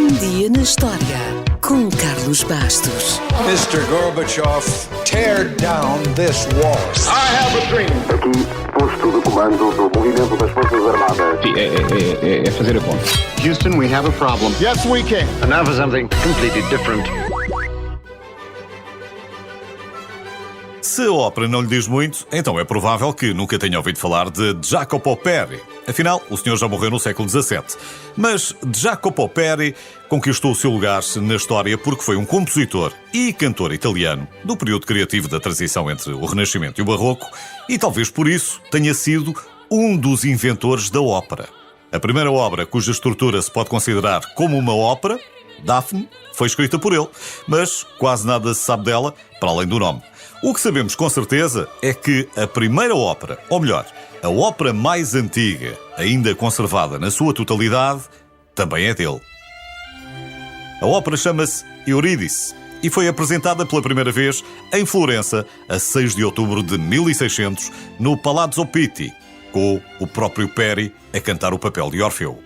Um dia na história com Carlos Bastos. Mr. Gorbachev, tear down this wall. I have a dream. Aqui, posto de comando do movimento das Forças Armadas. É fazer a conta. Houston, we have a problem. Yes, we can. And now for something completely different. Se a ópera não lhe diz muito, então é provável que nunca tenha ouvido falar de Jacopo Peri. Afinal, o senhor já morreu no século XVII. Mas Jacopo Peri conquistou o seu lugar na história porque foi um compositor e cantor italiano do período criativo da transição entre o Renascimento e o Barroco e talvez por isso tenha sido um dos inventores da ópera. A primeira obra cuja estrutura se pode considerar como uma ópera, Daphne, foi escrita por ele, mas quase nada se sabe dela, para além do nome. O que sabemos com certeza é que a primeira ópera, ou melhor, a ópera mais antiga, ainda conservada na sua totalidade, também é dele. A ópera chama-se Eurídice e foi apresentada pela primeira vez em Florença a 6 de outubro de 1600 no Palazzo Pitti, com o próprio Peri a cantar o papel de Orfeu.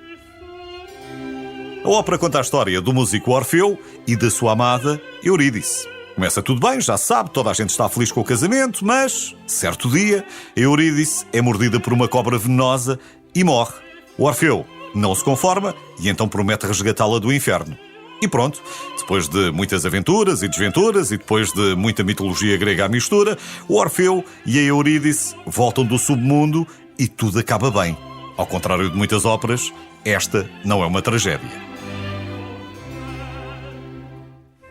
A ópera conta a história do músico Orfeu e da sua amada Eurídice. Começa tudo bem, já sabe, toda a gente está feliz com o casamento, mas, certo dia, Eurídice é mordida por uma cobra venenosa e morre. O Orfeu não se conforma e então promete resgatá-la do inferno. E pronto, depois de muitas aventuras e desventuras e depois de muita mitologia grega à mistura, o Orfeu e a Eurídice voltam do submundo e tudo acaba bem. Ao contrário de muitas óperas, esta não é uma tragédia.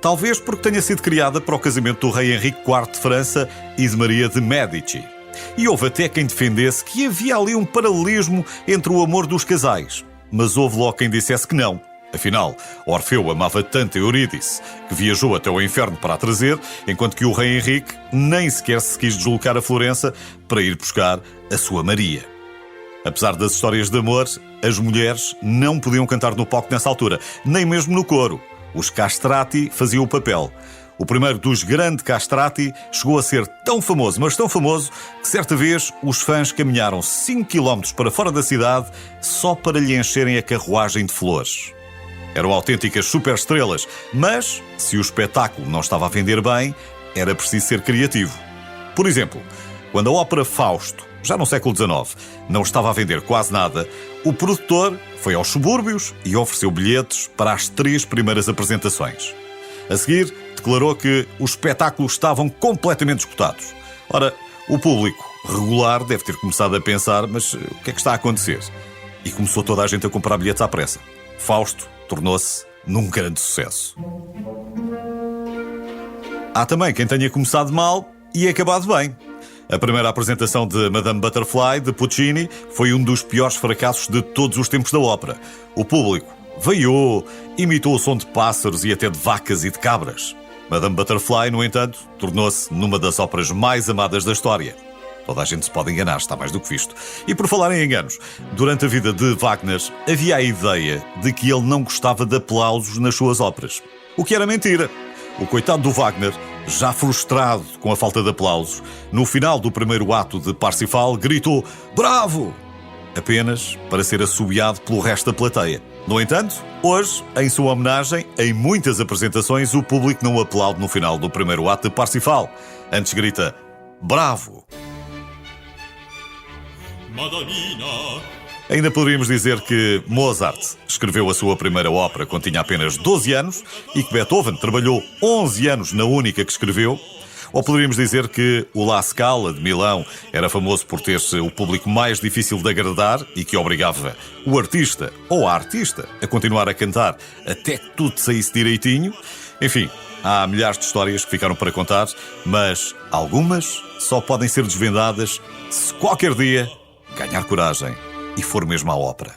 Talvez porque tenha sido criada para o casamento do rei Henrique IV de França e de Maria de Médici. E houve até quem defendesse que havia ali um paralelismo entre o amor dos casais. Mas houve logo quem dissesse que não. Afinal, Orfeu amava tanto a Eurídice que viajou até o inferno para a trazer, enquanto que o rei Henrique nem sequer se quis deslocar a Florença para ir buscar a sua Maria. Apesar das histórias de amor, as mulheres não podiam cantar no palco nessa altura, nem mesmo no coro. Os castrati faziam o papel. O primeiro dos grandes castrati chegou a ser tão famoso, mas tão famoso, que certa vez os fãs caminharam 5 km para fora da cidade só para lhe encherem a carruagem de flores. Eram autênticas superestrelas, mas se o espetáculo não estava a vender bem, era preciso ser criativo. Por exemplo, quando a ópera Fausto, já no século XIX, não estava a vender quase nada, o produtor foi aos subúrbios e ofereceu bilhetes para as 3 primeiras apresentações. A seguir, declarou que os espetáculos estavam completamente esgotados. Ora, o público regular deve ter começado a pensar, mas o que é que está a acontecer? E começou toda a gente a comprar bilhetes à pressa. Fausto tornou-se num grande sucesso. Há também quem tenha começado mal e acabado bem. A primeira apresentação de Madame Butterfly, de Puccini, foi um dos piores fracassos de todos os tempos da ópera. O público vaiou, imitou o som de pássaros e até de vacas e de cabras. Madame Butterfly, no entanto, tornou-se numa das óperas mais amadas da história. Toda a gente se pode enganar, está mais do que visto. E por falar em enganos, durante a vida de Wagner, havia a ideia de que ele não gostava de aplausos nas suas óperas. O que era mentira. O coitado do Wagner, já frustrado com a falta de aplausos, no final do primeiro ato de Parsifal, gritou "Bravo!", apenas para ser assobiado pelo resto da plateia. No entanto, hoje, em sua homenagem, em muitas apresentações, o público não aplaude no final do primeiro ato de Parsifal. Antes grita "Bravo!". Ainda poderíamos dizer que Mozart escreveu a sua primeira ópera quando tinha apenas 12 anos e que Beethoven trabalhou 11 anos na única que escreveu. Ou poderíamos dizer que o La Scala de Milão era famoso por ter o público mais difícil de agradar e que obrigava o artista ou a artista a continuar a cantar até que tudo saísse direitinho. Enfim, há milhares de histórias que ficaram para contar, mas algumas só podem ser desvendadas se qualquer dia ganhar coragem e for mesmo à ópera.